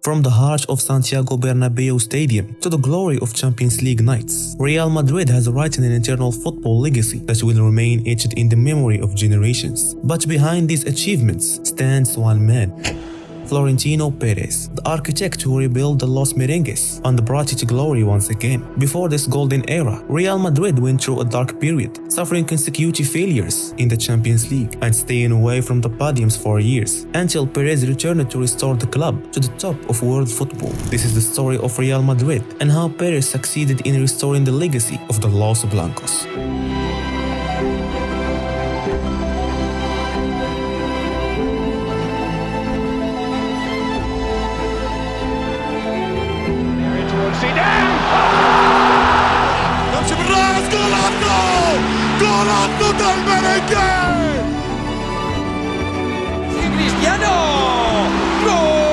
From the heart of Santiago Bernabéu Stadium to the glory of Champions League nights, Real Madrid has written an eternal football legacy that will remain etched in the memory of generations. But behind these achievements stands one man, Florentino Perez, the architect who rebuilt the Los Merengues and brought it to glory once again. Before this golden era, Real Madrid went through a dark period, suffering consecutive failures in the Champions League and staying away from the podiums for years, until Perez returned to restore the club to the top of world football. This is the story of Real Madrid and how Perez succeeded in restoring the legacy of the Los Blancos. Golazo del merengue! Cristiano! ¡Gol!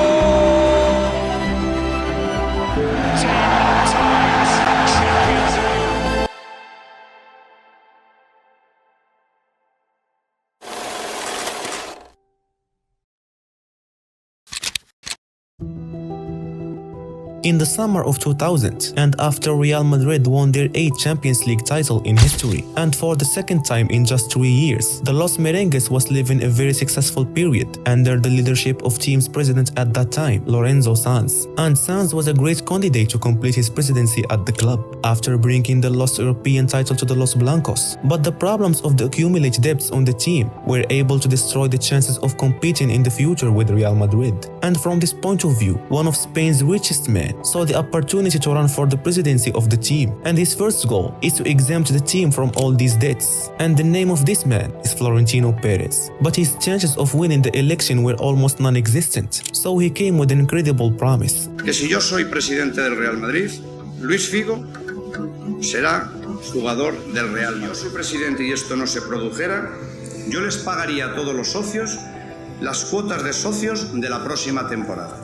In the summer of 2000, and after Real Madrid won their 8th Champions League title in history, and for the second time in just 3 years, the Los Merengues was living a very successful period under the leadership of team's president at that time, Lorenzo Sanz. And Sanz was a great candidate to complete his presidency at the club, after bringing the lost European title to the Los Blancos. But the problems of the accumulated debts on the team were able to destroy the chances of competing in the future with Real Madrid. And from this point of view, one of Spain's richest men saw the opportunity to run for the presidency of the team, and his first goal is to exempt the team from all these debts. And the name of this man is Florentino Perez. But his chances of winning the election were almost non-existent, so he came with an incredible promise. Que si yo soy presidente del Real Madrid, Luis Figo será jugador del Real Madrid. Si yo soy presidente y esto no se produjera, yo les pagaría a todos los socios las cuotas de socios de la próxima temporada.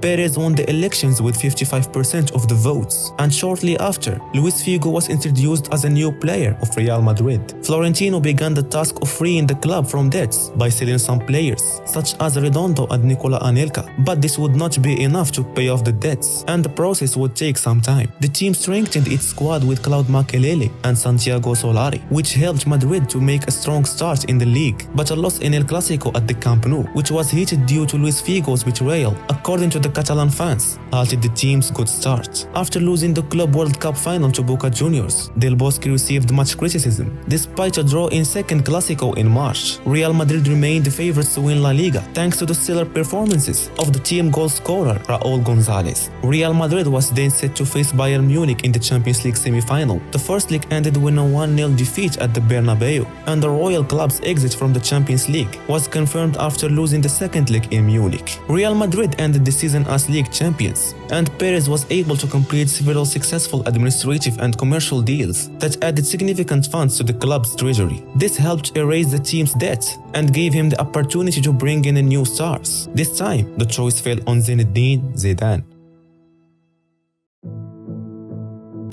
Perez won the elections with 55% of the votes, and shortly after, Luis Figo was introduced as a new player of Real Madrid. Florentino began the task of freeing the club from debts by selling some players, such as Redondo and Nicola Anelka, but this would not be enough to pay off the debts, and the process would take some time. The team strengthened its squad with Claude Makélélé and Santiago Solari, which helped Madrid to make a strong start in the league, but a loss in El Clásico at the Camp Nou, which was heated due to Luis Figo's betrayal, according to the Catalan fans, halted the team's good start. After losing the Club World Cup final to Boca Juniors, Del Bosque received much criticism. Despite a draw in second Clásico in March, Real Madrid remained the favorites to win La Liga thanks to the stellar performances of the team goal scorer Raúl González. Real Madrid was then set to face Bayern Munich in the Champions League semi-final. The first leg ended with a 1-0 defeat at the Bernabeu, and the Royal Club's exit from the Champions League was confirmed after losing the second leg in Munich. Real Madrid ended the season as league champions, and Perez was able to complete several successful administrative and commercial deals that added significant funds to the club's treasury. This helped erase the team's debt and gave him the opportunity to bring in new stars. This time, the choice fell on Zinedine Zidane.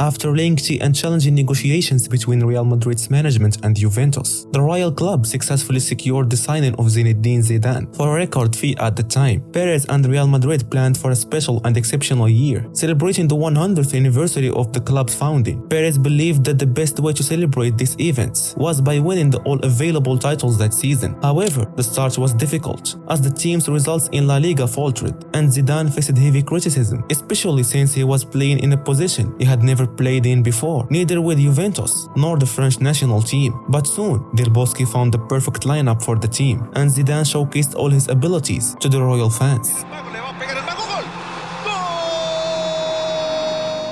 After lengthy and challenging negotiations between Real Madrid's management and Juventus, the Royal Club successfully secured the signing of Zinedine Zidane for a record fee at the time. Perez and Real Madrid planned for a special and exceptional year, celebrating the 100th anniversary of the club's founding. Perez believed that the best way to celebrate these events was by winning the all available titles that season. However, the start was difficult, as the team's results in La Liga faltered, and Zidane faced heavy criticism, especially since he was playing in a position he had never played in before, neither with Juventus nor the French national team. But soon, Del Bosque found the perfect lineup for the team, and Zidane showcased all his abilities to the royal fans.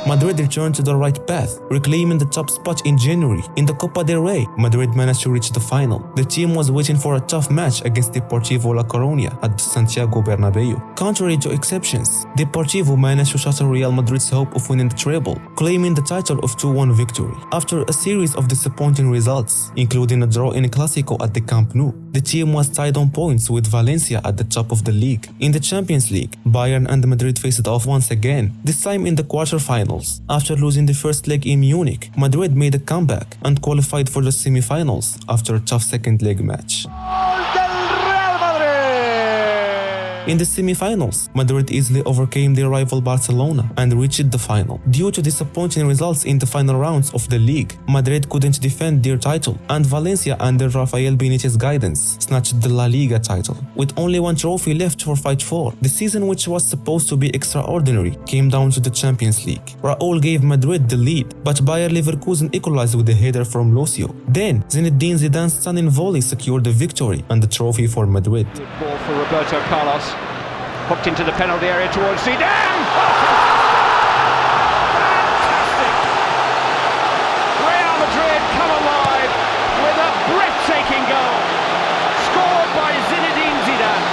Madrid returned to the right path, reclaiming the top spot in January. In the Copa del Rey, Madrid managed to reach the final. The team was waiting for a tough match against Deportivo La Coruña at Santiago Bernabéu. Contrary to exceptions, Deportivo managed to shatter Real Madrid's hope of winning the treble, claiming the title of 2-1 victory. After a series of disappointing results, including a draw in a Clásico at the Camp Nou, the team was tied on points with Valencia at the top of the league. In the Champions League, Bayern and Madrid faced off once again, this time in the quarterfinals. After losing the first leg in Munich, Madrid made a comeback and qualified for the semi-finals after a tough second leg match. In the semi-finals, Madrid easily overcame their rival Barcelona and reached the final. Due to disappointing results in the final rounds of the league, Madrid couldn't defend their title, and Valencia, under Rafael Benitez's guidance, snatched the La Liga title. With only one trophy left to fight for, the season, which was supposed to be extraordinary, came down to the Champions League. Raúl gave Madrid the lead, but Bayer Leverkusen equalized with a header from Lucio. Then, Zinedine Zidane's stunning volley secured the victory and the trophy for Madrid. Good ball for Roberto Carlos. Hooked into the penalty area towards Zidane. Fantastic! Real Madrid come alive with a breathtaking goal. Scored by Zinedine Zidane.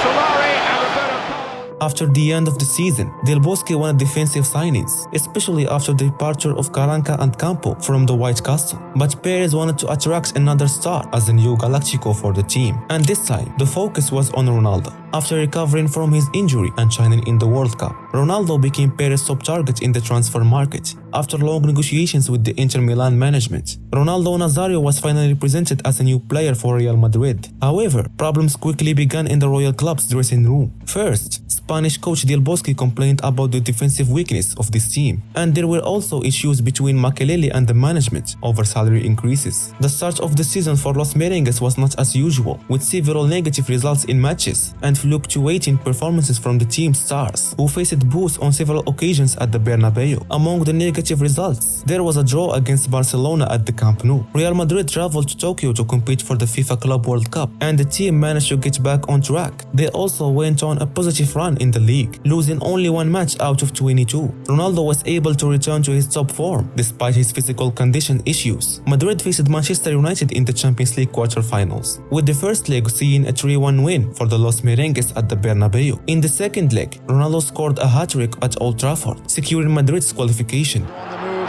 Solari and Roberto Carlos. After the end of the season, Del Bosque wanted defensive signings, especially after the departure of Carranca and Campo from the White Castle. But Perez wanted to attract another star as a new Galactico for the team, and this time, the focus was on Ronaldo. After recovering from his injury and shining in the World Cup, Ronaldo became Perez's top target in the transfer market. After long negotiations with the Inter Milan management, Ronaldo Nazario was finally presented as a new player for Real Madrid. However, problems quickly began in the Royal Club's dressing room. First, Spanish coach Del Bosque complained about the defensive weakness of this team, and there were also issues between Makelele and the management over salary increases. The start of the season for Los Merengues was not as usual, with several negative results in matches and fluctuating performances from the team's stars, who faced boos on several occasions at the Bernabéu. Among the negative results, there was a draw against Barcelona at the Camp Nou. Real Madrid traveled to Tokyo to compete for the FIFA Club World Cup, and the team managed to get back on track. They also went on a positive run in the league, losing only one match out of 22. Ronaldo was able to return to his top form despite his physical condition issues. Madrid faced Manchester United in the Champions League quarter-finals, with the first leg seeing a 3-1 win for the Los Merengues at the Bernabéu. In the second leg, Ronaldo scored a hat-trick at Old Trafford, securing Madrid's qualification. On the move.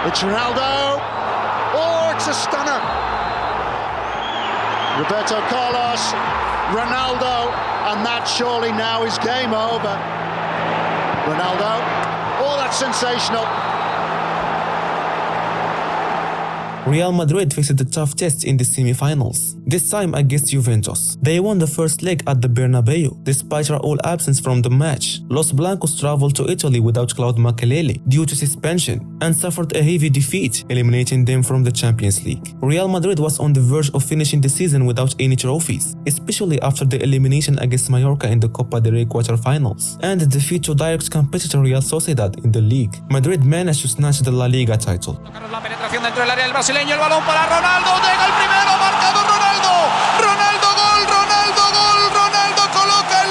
It's Ronaldo. Oh, it's a stunner. Roberto Carlos, Ronaldo, and that surely now is game over. Ronaldo. Oh, that's sensational. Real Madrid faced a tough test in the semi-finals, this time against Juventus. They won the first leg at the Bernabéu, despite Raúl's absence from the match. Los Blancos traveled to Italy without Claude Makelele due to suspension and suffered a heavy defeat, eliminating them from the Champions League. Real Madrid was on the verge of finishing the season without any trophies, especially after the elimination against Mallorca in the Copa del Rey quarter-finals and the defeat to direct competitor Real Sociedad in the league. Madrid managed to snatch the La Liga title. La penetración dentro del área del brasileño, el balón para Ronaldo, llega el primero, marcado Ronaldo, Ronaldo gol, Ronaldo coloca el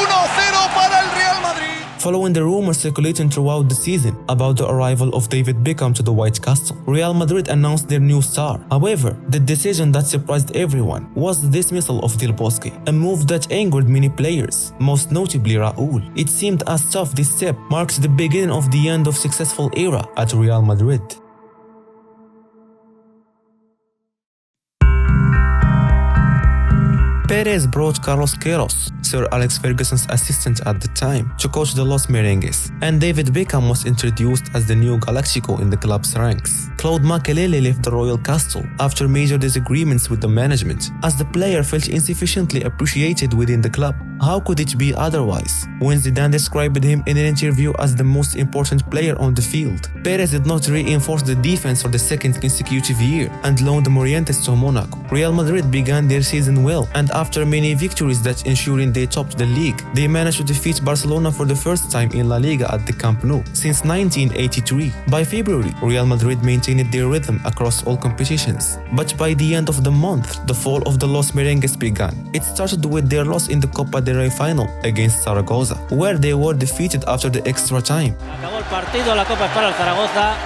1-0 para el Real Madrid. Following the rumors circulating throughout the season about the arrival of David Beckham to the White Castle, Real Madrid announced their new star. However, the decision that surprised everyone was the dismissal of Del Bosque, a move that angered many players, most notably Raúl. It seemed as tough this step marked the beginning of the end of successful era at Real Madrid. Perez brought Carlos Queiroz, Sir Alex Ferguson's assistant at the time, to coach the Los Merengues, and David Beckham was introduced as the new Galactico in the club's ranks. Claude Makelele left the Royal Castle after major disagreements with the management, as the player felt insufficiently appreciated within the club. How could it be otherwise, when Zidane described him in an interview as the most important player on the field? Perez did not reinforce the defense for the second consecutive year and loaned Morientes to Monaco. Real Madrid began their season well, and after many victories that ensuring they topped the league, they managed to defeat Barcelona for the first time in La Liga at the Camp Nou since 1983. By February, Real Madrid maintained their rhythm across all competitions. But by the end of the month, the fall of the Los Merengues began. It started with their loss in the Copa del Rey final against Zaragoza, where they were defeated after the extra time. Acabó el partido, la Copa es para el Zaragoza.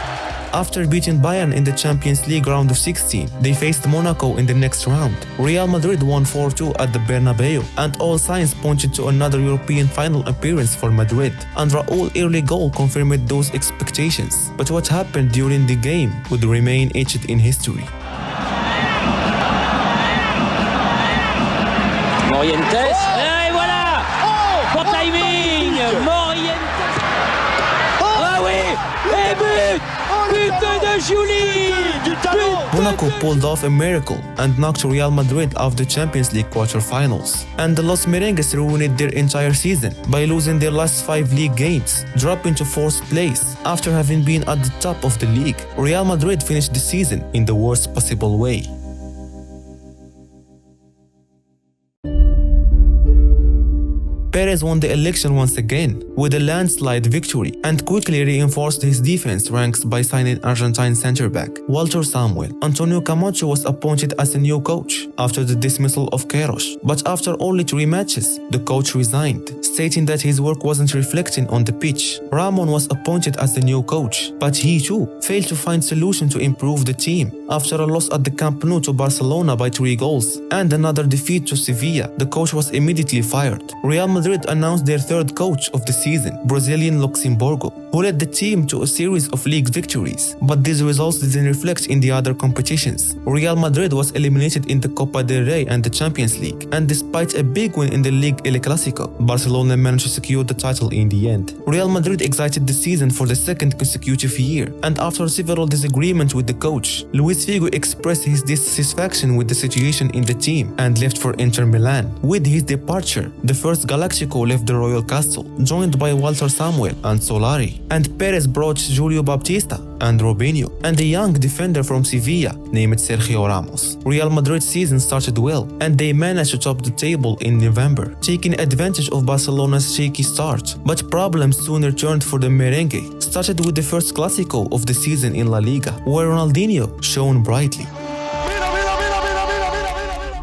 After beating Bayern in the Champions League round of 16, they faced Monaco in the next round. Real Madrid won 4-2 at the Bernabéu, and all signs pointed to another European final appearance for Madrid, and Raúl's early goal confirmed those expectations. But what happened during the game would remain etched in history. Morientes. Et voilà. Bon timing. Morientes. Ah oui. Et but. But de Julie. Du talent. Monaco pulled off a miracle and knocked Real Madrid out of the Champions League quarter-finals. And the Los Merengues ruined their entire season by losing their last 5 league games, dropping to 4th place after having been at the top of the league. Real Madrid finished the season in the worst possible way. Perez won the election once again with a landslide victory and quickly reinforced his defense ranks by signing Argentine center-back Walter Samuel. Antonio Camacho was appointed as a new coach after the dismissal of Queiroz, but after only 3 matches, the coach resigned, stating that his work wasn't reflecting on the pitch. Ramon was appointed as the new coach, but he too failed to find solution to improve the team. After a loss at the Camp Nou to Barcelona by 3 goals and another defeat to Sevilla, the coach was immediately fired. Real Madrid announced their 3rd coach of the season, Brazilian Luxemburgo, who led the team to a series of league victories, but these results didn't reflect in the other competitions. Real Madrid was eliminated in the Copa del Rey and the Champions League, and despite a big win in the League El Clásico, Barcelona managed to secure the title in the end. Real Madrid exited the season for the 2nd consecutive year, and after several disagreements with the coach, Luis Figo expressed his dissatisfaction with the situation in the team and left for Inter Milan. With his departure, the first Galactico left the Royal Castle, joined by Walter Samuel and Solari, and Perez brought Julio Baptista and Robinho, and a young defender from Sevilla named Sergio Ramos. Real Madrid's season started well, and they managed to top the table in November, taking advantage of Barcelona's shaky start. But problems soon returned for the Merengue, started with the first Clásico of the season in La Liga, where Ronaldinho shone brightly.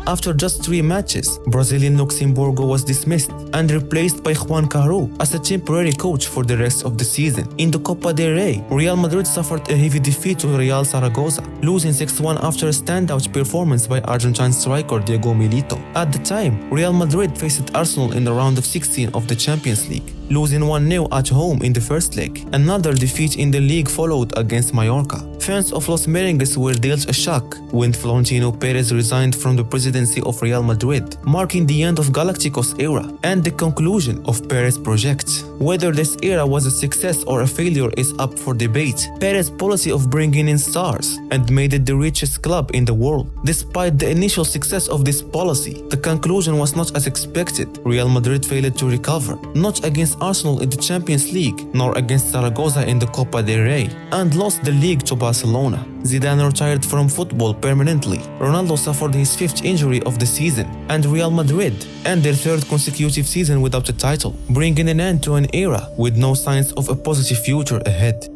After just 3 matches, Brazilian Luxemburgo was dismissed and replaced by Juan Caru as a temporary coach for the rest of the season. In the Copa del Rey, Real Madrid suffered a heavy defeat to Real Zaragoza, losing 6-1 after a standout performance by Argentine striker Diego Milito. At the time, Real Madrid faced Arsenal in the round of 16 of the Champions League, losing 1-0 at home in the first leg. Another defeat in the league followed against Mallorca. Fans of Los Merengues were dealt a shock when Florentino Perez resigned from the presidency of Real Madrid, marking the end of Galactico's era and the conclusion of Perez's project. Whether this era was a success or a failure is up for debate. Perez's policy of bringing in stars and made it the richest club in the world. Despite the initial success of this policy, the conclusion was not as expected. Real Madrid failed to recover, not against Arsenal in the Champions League, nor against Zaragoza in the Copa del Rey, and lost the league to Barcelona. Zidane retired from football permanently. Ronaldo suffered his 5th injury of the season, and Real Madrid ended their 3rd consecutive season without a title, bringing an end to an era with no signs of a positive future ahead.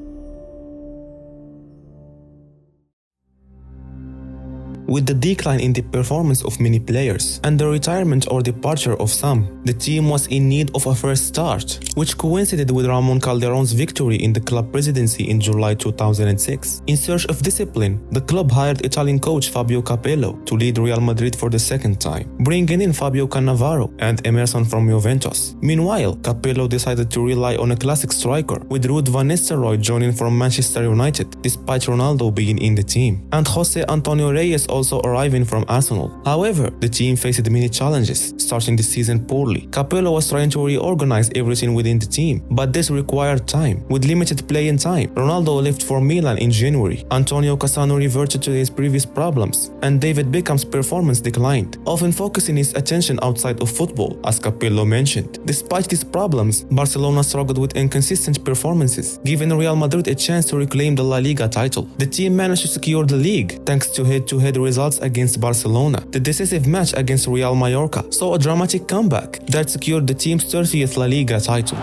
With the decline in the performance of many players and the retirement or departure of some, the team was in need of a fresh start, which coincided with Ramon Calderón's victory in the club presidency in July 2006. In search of discipline, the club hired Italian coach Fabio Capello to lead Real Madrid for the 2nd time, bringing in Fabio Cannavaro and Emerson from Juventus. Meanwhile, Capello decided to rely on a classic striker, with Ruud van Nistelrooy joining from Manchester United, despite Ronaldo being in the team, and Jose Antonio Reyes also arriving from Arsenal. However, the team faced many challenges, starting the season poorly. Capello was trying to reorganize everything within the team, but this required time. With limited playing time, Ronaldo left for Milan in January, Antonio Cassano reverted to his previous problems, and David Beckham's performance declined, often focusing his attention outside of football, as Capello mentioned. Despite these problems, Barcelona struggled with inconsistent performances, giving Real Madrid a chance to reclaim the La Liga title. The team managed to secure the league thanks to head-to-head results against Barcelona. The decisive match against Real Mallorca saw a dramatic comeback that secured the team's 30th La Liga title.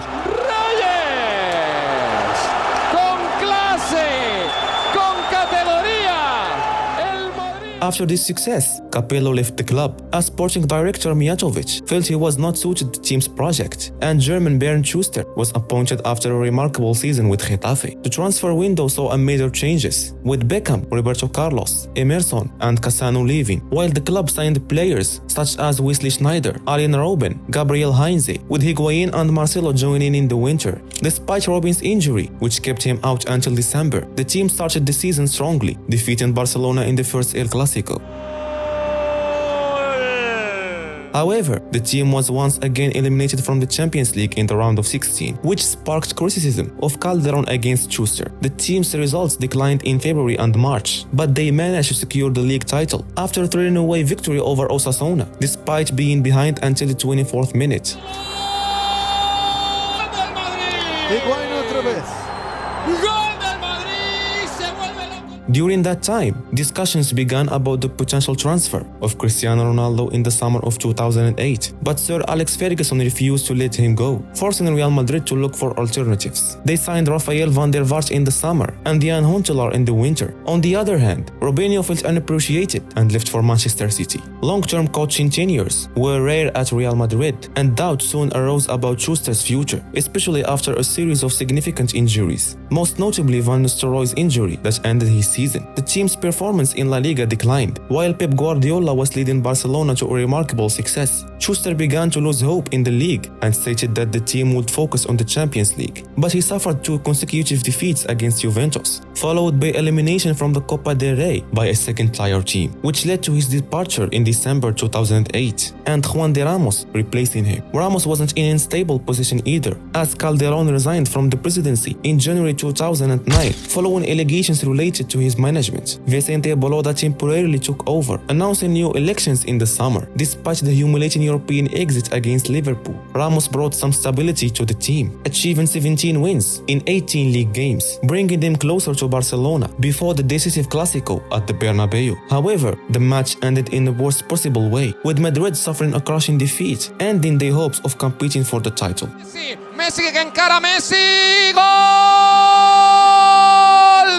After this success, Capello left the club, as sporting director Mijatovic felt he was not suited to the team's project, and German Bernd Schuster was appointed after a remarkable season with Getafe. The transfer window saw major changes, with Beckham, Roberto Carlos, Emerson, and Cassano leaving, while the club signed players such as Wesley Sneijder, Arjen Robben, Gabriel Heinze, with Higuain and Marcelo joining in the winter. Despite Robben's injury, which kept him out until December, the team started the season strongly, defeating Barcelona in the first El Clásico. However, the team was once again eliminated from the Champions League in the round of 16, which sparked criticism of Calderon against Schuster. The team's results declined in February and March, but they managed to secure the league title after a 3-away victory over Osasuna, despite being behind until the 24th minute. During that time, discussions began about the potential transfer of Cristiano Ronaldo in the summer of 2008, but Sir Alex Ferguson refused to let him go, forcing Real Madrid to look for alternatives. They signed Rafael van der Vaart in the summer and Jan Huntelaar in the winter. On the other hand, Robinho felt unappreciated and left for Manchester City. Long-term coaching tenures were rare at Real Madrid, and doubt soon arose about Schuster's future, especially after a series of significant injuries, most notably Van Nistelrooy's injury that ended his season. The team's performance in La Liga declined, while Pep Guardiola was leading Barcelona to a remarkable success. Schuster began to lose hope in the league and stated that the team would focus on the Champions League, but he suffered 2 consecutive defeats against Juventus, followed by elimination from the Copa del Rey by a second-tier team, which led to his departure in December 2008, and Juan de Ramos replacing him. Ramos wasn't in a stable position either, as Calderon resigned from the presidency in January 2009 following allegations related to his management. Vicente Boloda temporarily took over, announcing new elections in the summer. Despite the humiliating European exit against Liverpool, Ramos brought some stability to the team, achieving 17 wins in 18 league games, bringing them closer to Barcelona before the decisive Clásico at the Bernabéu. However, the match ended in the worst possible way, with Madrid suffering a crushing defeat, ending their hopes of competing for the title. Messi que encara Messi, gol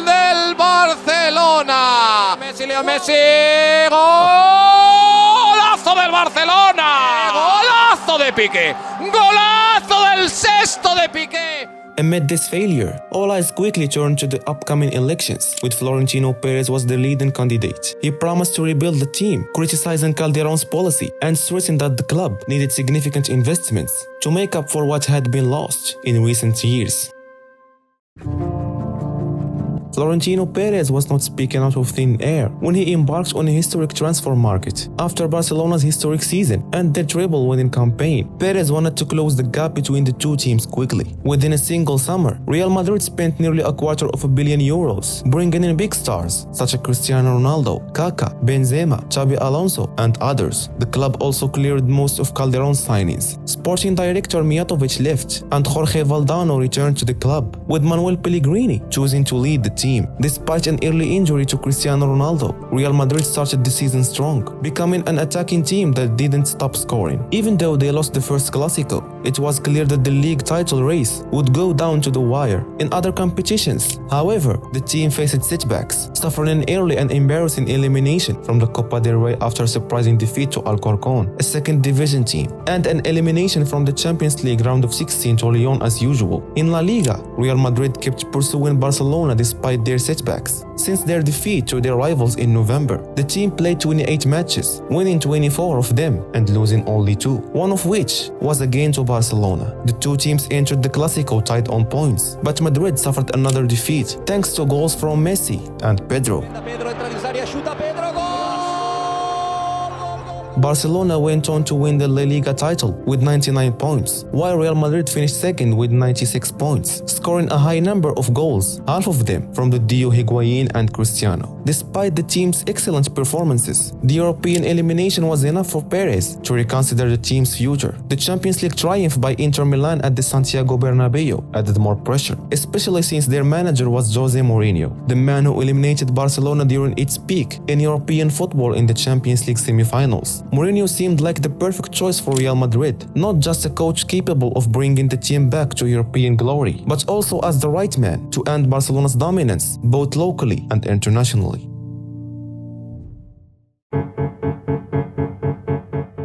del Barcelona. Leo Messi, golazo del Barcelona, golazo de Piqué, golazo del sexto de Piqué. Amid this failure, all eyes quickly turned to the upcoming elections, with Florentino Perez was the leading candidate. He promised to rebuild the team, criticizing Calderon's policy and stressing that the club needed significant investments to make up for what had been lost in recent years. Florentino Perez was not speaking out of thin air when he embarked on a historic transfer market. After Barcelona's historic season and their treble-winning campaign, Perez wanted to close the gap between the two teams quickly. Within a single summer, Real Madrid spent nearly €250 million, bringing in big stars such as Cristiano Ronaldo, Kaká, Benzema, Xabi Alonso, and others. The club also cleared most of Calderon's signings. Sporting director Mijatovic left, and Jorge Valdano returned to the club, with Manuel Pellegrini choosing to lead the team. Despite an early injury to Cristiano Ronaldo, Real Madrid started the season strong, becoming an attacking team that didn't stop scoring. Even though they lost the first Clásico, it was clear that the league title race would go down to the wire. In other competitions, however, the team faced setbacks, suffering an early and embarrassing elimination from the Copa del Rey after a surprising defeat to Alcorcón, a second division team, and an elimination from the Champions League round of 16 to Lyon as usual. In La Liga, Real Madrid kept pursuing Barcelona despite their setbacks. Since their defeat to their rivals in November, the team played 28 matches, winning 24 of them and losing only 2, one of which was again to Barcelona. The two teams entered the Clásico tied on points, but Madrid suffered another defeat thanks to goals from Messi and Pedro. Barcelona went on to win the La Liga title with 99 points, while Real Madrid finished second with 96 points, scoring a high number of goals, half of them from the duo Higuaín and Cristiano. Despite the team's excellent performances, the European elimination was enough for Perez to reconsider the team's future. The Champions League triumph by Inter Milan at the Santiago Bernabéu added more pressure, especially since their manager was Jose Mourinho, the man who eliminated Barcelona during its peak in European football in the Champions League semi-finals. Mourinho seemed like the perfect choice for Real Madrid, not just a coach capable of bringing the team back to European glory, but also as the right man to end Barcelona's dominance, both locally and internationally.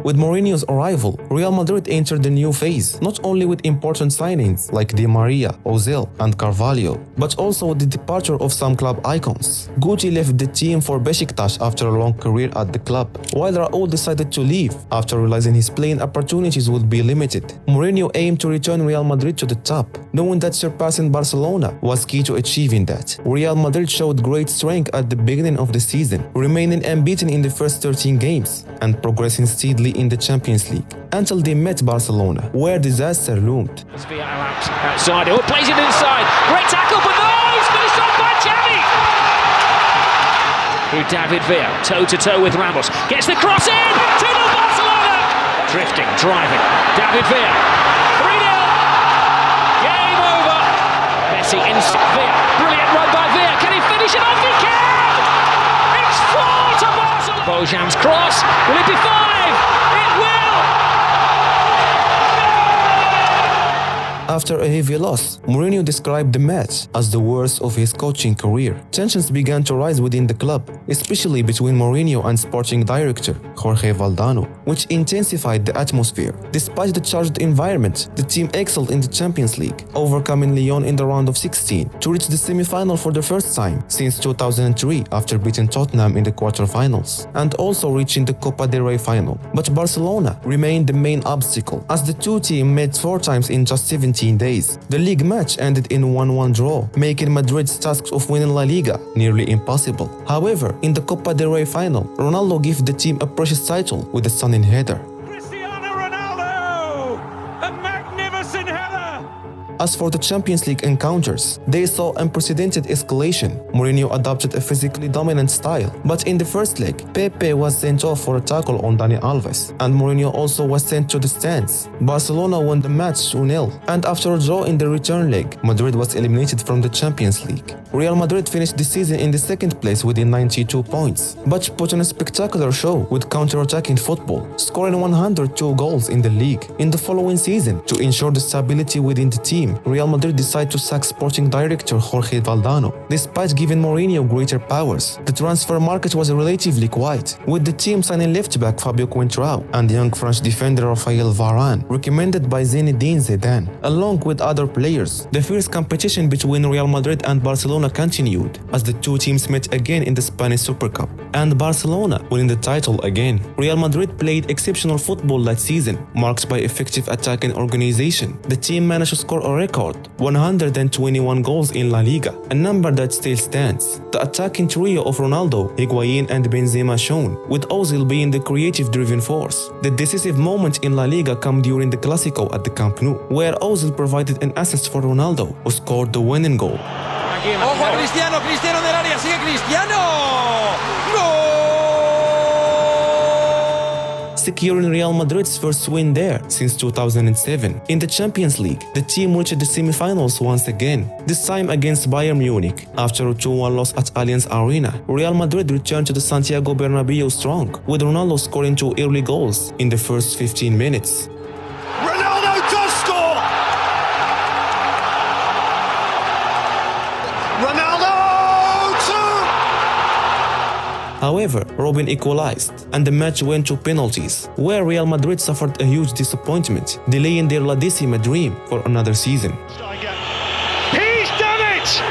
With Mourinho's arrival, Real Madrid entered a new phase, not only with important signings like Di Maria, Ozil, and Carvalho, but also with the departure of some club icons. Guti left the team for Beşiktaş after a long career at the club, while Raúl decided to leave after realizing his playing opportunities would be limited. Mourinho aimed to return Real Madrid to the top, knowing that surpassing Barcelona was key to achieving that. Real Madrid showed great strength at the beginning of the season, remaining unbeaten in the first 13 games and progressing steadily in the Champions League, until they met Barcelona, where disaster loomed. Outside, oh, plays it inside. Great tackle, but no, it's finished off by Xavi. Through David Villa, toe-to-toe with Ramos. Gets the cross in, 2-0 Barcelona. Drifting, driving, David Villa. 3-0. Game over. Messi inside Villa. Brilliant run by Villa. Can he finish it off? He can! It's 4 to Barcelona. Bojan's cross. Will it be 5? It will! After a heavy loss, Mourinho described the match as the worst of his coaching career. Tensions began to rise within the club, especially between Mourinho and sporting director Jorge Valdano, which intensified the atmosphere. Despite the charged environment, the team excelled in the Champions League, overcoming Lyon in the round of 16 to reach the semi-final for the first time since 2003 after beating Tottenham in the quarter-finals, and also reaching the Copa del Rey final. But Barcelona remained the main obstacle, as the two teams met 4 times in just 17 days. The league match ended in 1-1 draw, making Madrid's task of winning La Liga nearly impossible. However, in the Copa del Rey final, Ronaldo gave the team a precious title with a stunning header. As for the Champions League encounters, they saw unprecedented escalation. Mourinho adopted a physically dominant style, but in the first leg, Pepe was sent off for a tackle on Dani Alves, and Mourinho also was sent to the stands. Barcelona won the match 2-0, and after a draw in the return leg, Madrid was eliminated from the Champions League. Real Madrid finished the season in the second place with 92 points, but put on a spectacular show with counter-attacking football, scoring 102 goals in the league. In the following season, to ensure the stability within the team, Real Madrid decided to sack sporting director Jorge Valdano. Despite giving Mourinho greater powers, the transfer market was relatively quiet, with the team signing left-back Fabio Coentrao and young French defender Raphael Varane, recommended by Zinedine Zidane, along with other players. The fierce competition between Real Madrid and Barcelona continued, as the two teams met again in the Spanish Super Cup, and Barcelona winning the title again. Real Madrid played exceptional football that season, marked by effective attacking organization. The team managed to score a record 121 goals in La Liga, a number that still stands. The attacking trio of Ronaldo, Higuain and Benzema shone, with Ozil being the creative driving force. The decisive moment in La Liga came during the Clásico at the Camp Nou, where Ozil provided an assist for Ronaldo, who scored the winning goal. Ojo a Cristiano, Cristiano del área, sigue Cristiano. ¡Gol! Securing Real Madrid's first win there since 2007. In the Champions League, the team reached the semi-finals once again, this time against Bayern Munich. After a 2-1 loss at Allianz Arena, Real Madrid returned to the Santiago Bernabéu strong, with Ronaldo scoring 2 early goals in the first 15 minutes. Ronaldo does score! Ronaldo! However, Robin equalized, and the match went to penalties, where Real Madrid suffered a huge disappointment, delaying their La Decima dream for another season. He's done it!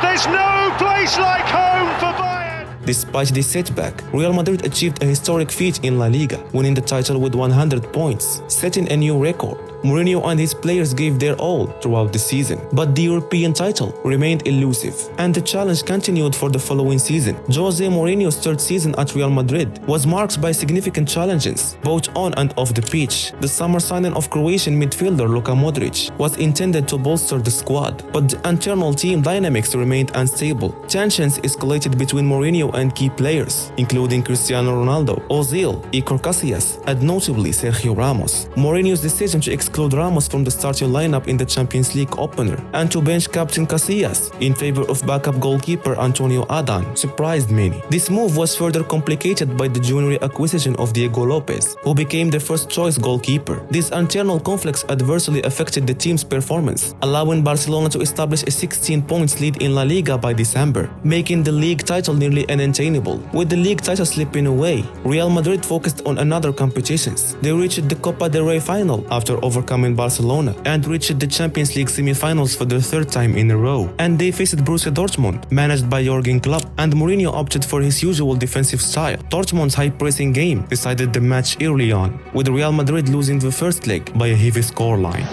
There's no place like home for Bayern! Despite this setback, Real Madrid achieved a historic feat in La Liga, winning the title with 100 points, setting a new record. Mourinho and his players gave their all throughout the season, but the European title remained elusive, and the challenge continued for the following season. Jose Mourinho's third season at Real Madrid was marked by significant challenges, both on and off the pitch. The summer signing of Croatian midfielder Luka Modric was intended to bolster the squad, but the internal team dynamics remained unstable. Tensions escalated between Mourinho and key players, including Cristiano Ronaldo, Ozil, Iker Casillas, and notably Sergio Ramos. Mourinho's decision to exclude Ramos from the starting lineup in the Champions League opener and to bench captain Casillas in favor of backup goalkeeper Antonio Adan surprised many. This move was further complicated by the January acquisition of Diego Lopez, who became the first-choice goalkeeper. These internal conflicts adversely affected the team's performance, allowing Barcelona to establish a 16-point lead in La Liga by December, making the league title nearly unattainable. With the league title slipping away, Real Madrid focused on another competitions. They reached the Copa del Rey final after overcoming Barcelona and reached the Champions League semi-finals for the third time in a row. And they faced Borussia Dortmund, managed by Jurgen Klopp, and Mourinho opted for his usual defensive style. Dortmund's high-pressing game decided the match early on, with Real Madrid losing the first leg by a heavy scoreline.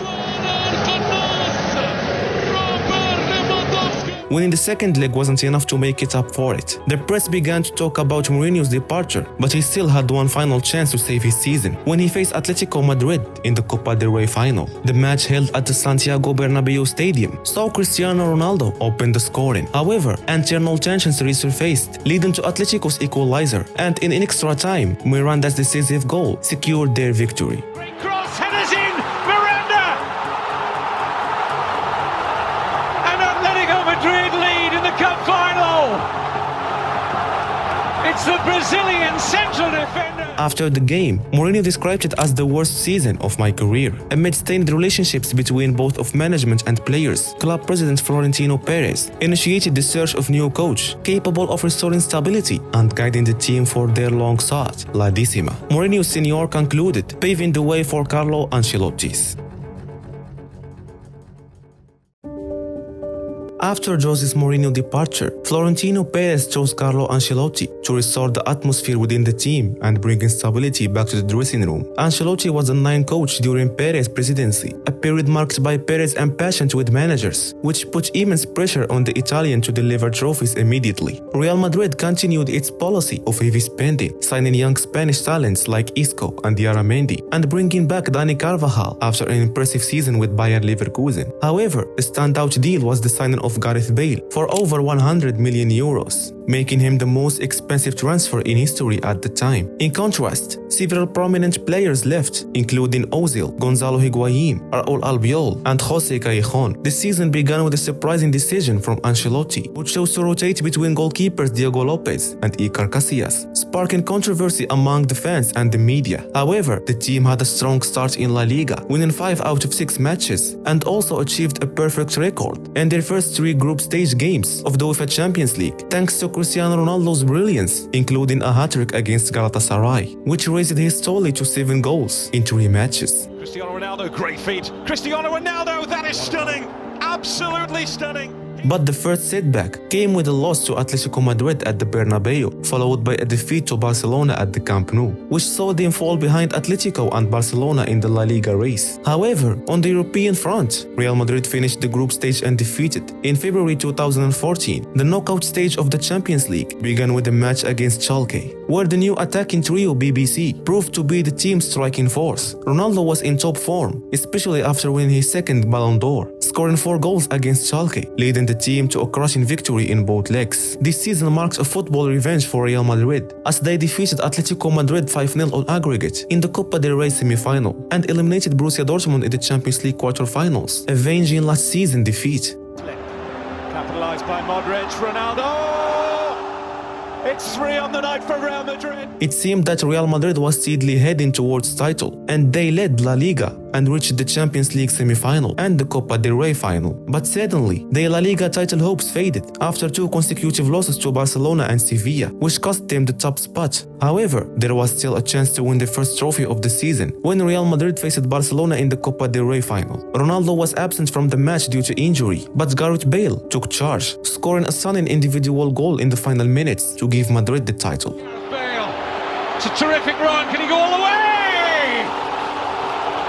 Winning the second leg wasn't enough to make it up for it. The press began to talk about Mourinho's departure, but he still had one final chance to save his season when he faced Atletico Madrid in the Copa del Rey final. The match held at the Santiago Bernabéu Stadium saw Cristiano Ronaldo open the scoring. However, internal tensions resurfaced, leading to Atletico's equalizer, and in extra time, Miranda's decisive goal secured their victory. Cross headers in, Miranda! And Atletico Madrid lead in the cup final! It's the Brazilian central defender! After the game, Mourinho described it as the worst season of my career. Amid strained relationships between both of management and players, club president Florentino Perez initiated the search of new coach capable of restoring stability and guiding the team for their long-sought La Decima. Mourinho Senior concluded, paving the way for Carlo Ancelotti's. After Jose Mourinho's departure, Florentino Perez chose Carlo Ancelotti to restore the atmosphere within the team and bring stability back to the dressing room. Ancelotti was the ninth coach during Perez's presidency, a period marked by Perez's impatience with managers, which put immense pressure on the Italian to deliver trophies immediately. Real Madrid continued its policy of heavy spending, signing young Spanish talents like Isco and Aramendi, and bringing back Dani Carvajal after an impressive season with Bayer Leverkusen. However, the standout deal was the signing of Gareth Bale for over 100 million euros, making him the most expensive transfer in history at the time. In contrast, several prominent players left, including Ozil, Gonzalo Higuain, Raúl Albiol, and José Callejon. The season began with a surprising decision from Ancelotti, who chose to rotate between goalkeepers Diego Lopez and Iker Casillas, sparking controversy among the fans and the media. However, the team had a strong start in La Liga, winning 5 out of 6 matches, and also achieved a perfect record in their first 3 group stage games of the UEFA Champions League, thanks to Cristiano Ronaldo's brilliance, including a hat-trick against Galatasaray, which raised his total to 7 goals in 3 matches. Cristiano Ronaldo, great feat. Cristiano Ronaldo, that is stunning. Absolutely stunning. But the first setback came with a loss to Atletico Madrid at the Bernabeu, followed by a defeat to Barcelona at the Camp Nou, which saw them fall behind Atletico and Barcelona in the La Liga race. However, on the European front, Real Madrid finished the group stage undefeated. In February 2014, the knockout stage of the Champions League began with a match against Schalke, where the new attacking trio BBC proved to be the team's striking force. Ronaldo was in top form, especially after winning his second Ballon d'Or, scoring 4 goals against Schalke, leading the team to a crushing victory in both legs. This season marks a football revenge for Real Madrid, as they defeated Atletico Madrid 5-0 on aggregate in the Copa del Rey semi-final and eliminated Borussia Dortmund in the Champions League quarter-finals, avenging last season's defeat. Capitalized by Modric, Ronaldo! It's 3 on the night for Real Madrid. It seemed that Real Madrid was steadily heading towards title, and they led La Liga and reached the Champions League semi-final and the Copa del Rey final. But suddenly, their La Liga title hopes faded after 2 consecutive losses to Barcelona and Sevilla, which cost them the top spot. However, there was still a chance to win the first trophy of the season when Real Madrid faced Barcelona in the Copa del Rey final. Ronaldo was absent from the match due to injury, but Gareth Bale took charge, scoring a stunning individual goal in the final minutes to give Madrid the title. Bale, it's a terrific run, can he go all the way?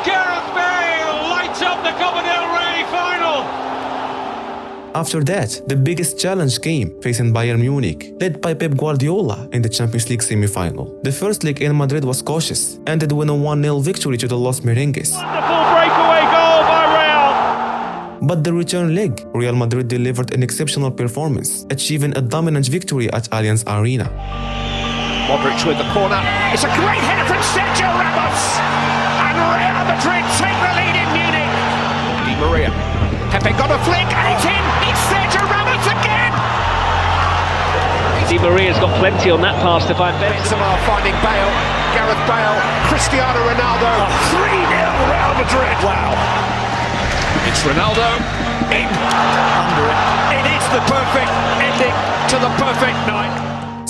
Gareth Bale lights up the Copa del Rey final! After that, the biggest challenge came facing Bayern Munich, led by Pep Guardiola in the Champions League semi-final. The first leg in Madrid was cautious, ended with a 1-0 victory to the Los Merengues. Wonderful breakaway goal by Real! But the return leg, Real Madrid delivered an exceptional performance, achieving a dominant victory at Allianz Arena. Modric with the corner. It's a great header from Sergio Ramos! And Real Madrid take the lead in Munich! Di Maria. Pepe got a flick and it's in! It's Sergio Ramos again! Di Maria's got plenty on that pass to find Benzema finding Bale. Gareth Bale. Cristiano Ronaldo. 3-0 Real Madrid! Wow! It's Ronaldo. In! Under it. It is the perfect ending to the perfect night.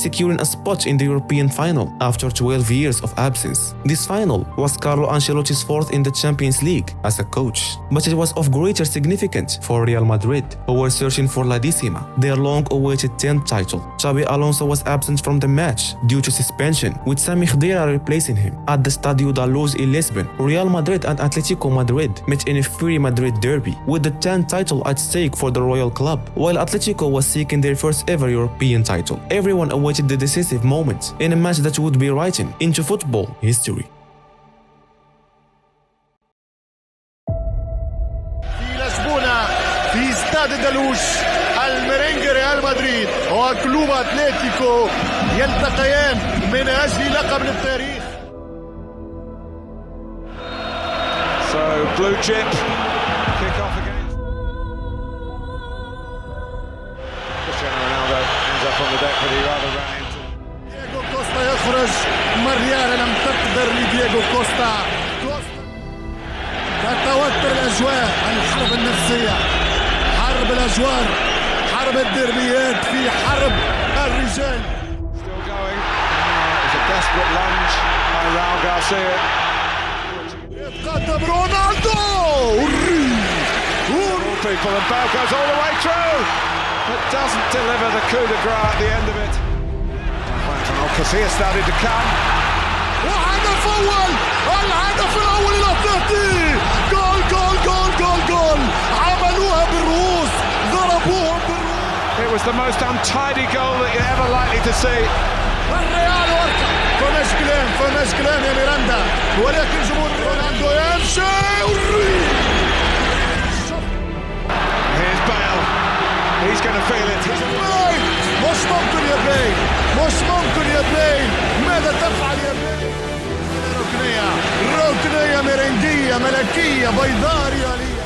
securing a spot in the European final after 12 years of absence. This final was Carlo Ancelotti's fourth in the Champions League as a coach, but it was of greater significance for Real Madrid, who were searching for La Decima, their long-awaited 10th title. Xabi Alonso was absent from the match due to suspension, with Sami Khedira replacing him. At the Stadio da Luz in Lisbon, Real Madrid and Atletico Madrid met in a fiery Madrid derby, with the 10th title at stake for the Royal Club, while Atletico was seeking their first ever European title. Everyone awaited the decisive moment in a match that would be written into football history. في استاد دالوش الميرينج ريال مدريد وكلوب اتلتيكو يلتقيان من اجل لقب للتاريخ. So blue chip kick off again. Cristiano Ronaldo ends up on the deck, but he rather ran into. دييغو كوستا يخرج، ماريال لم تقدر لدييغو كوستا. تتوتر الاجواء، الحرب النفسيه، حرب الاجوار، حرب الديربيات في حرب الرجال. Still going. It's a desperate lunge by Raul Garcia. يتقدم رونالدو. All people and Bale goes all the way through, but doesn't deliver the coup de grace at the end of it. Casillas started to come. وهدف اول، الهدف الاول الاتلتي. جول جول جول جول جول، عملوها بالرؤوس، ضربوهم بالرؤوس. It was the most untidy goal that you're ever likely to see. الريال ورقة، فماش كلام يا ميراندا، ولكن جمهور رونالدو يمشي. Here's Bale. He's going to feel it. مش ممكن يا بيل، مش ممكن يا بيل، ماذا تفعل يا بيل؟ ركنية ميرينجية ملكية بيضاء ريالية.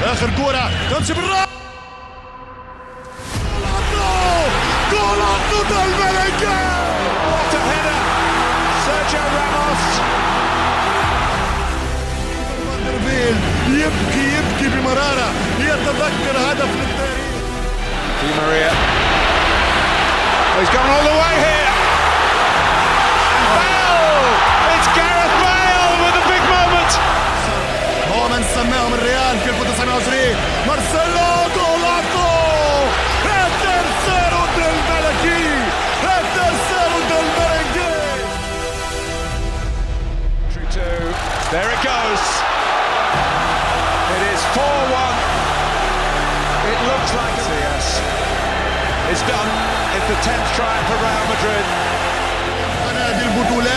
آخر كرة تمشي بالراس. جول الملكة. What a header! Sergio Ramos. يبكي بمرارة، يتذكر هدف للتاريخ. Di Maria. Oh, he's gone all the way here. And Bale! It's Gareth Bale with a big moment. هو من سماهم الريال في 1920. مارسيلو جولاتو. الترسيرو ديل ملكي، الترسيرو ديل ملكي. 3-2. There it goes. It is 4-1. It looks like yes. It's done. It's the 10th try for Real Madrid. نادي البطولات.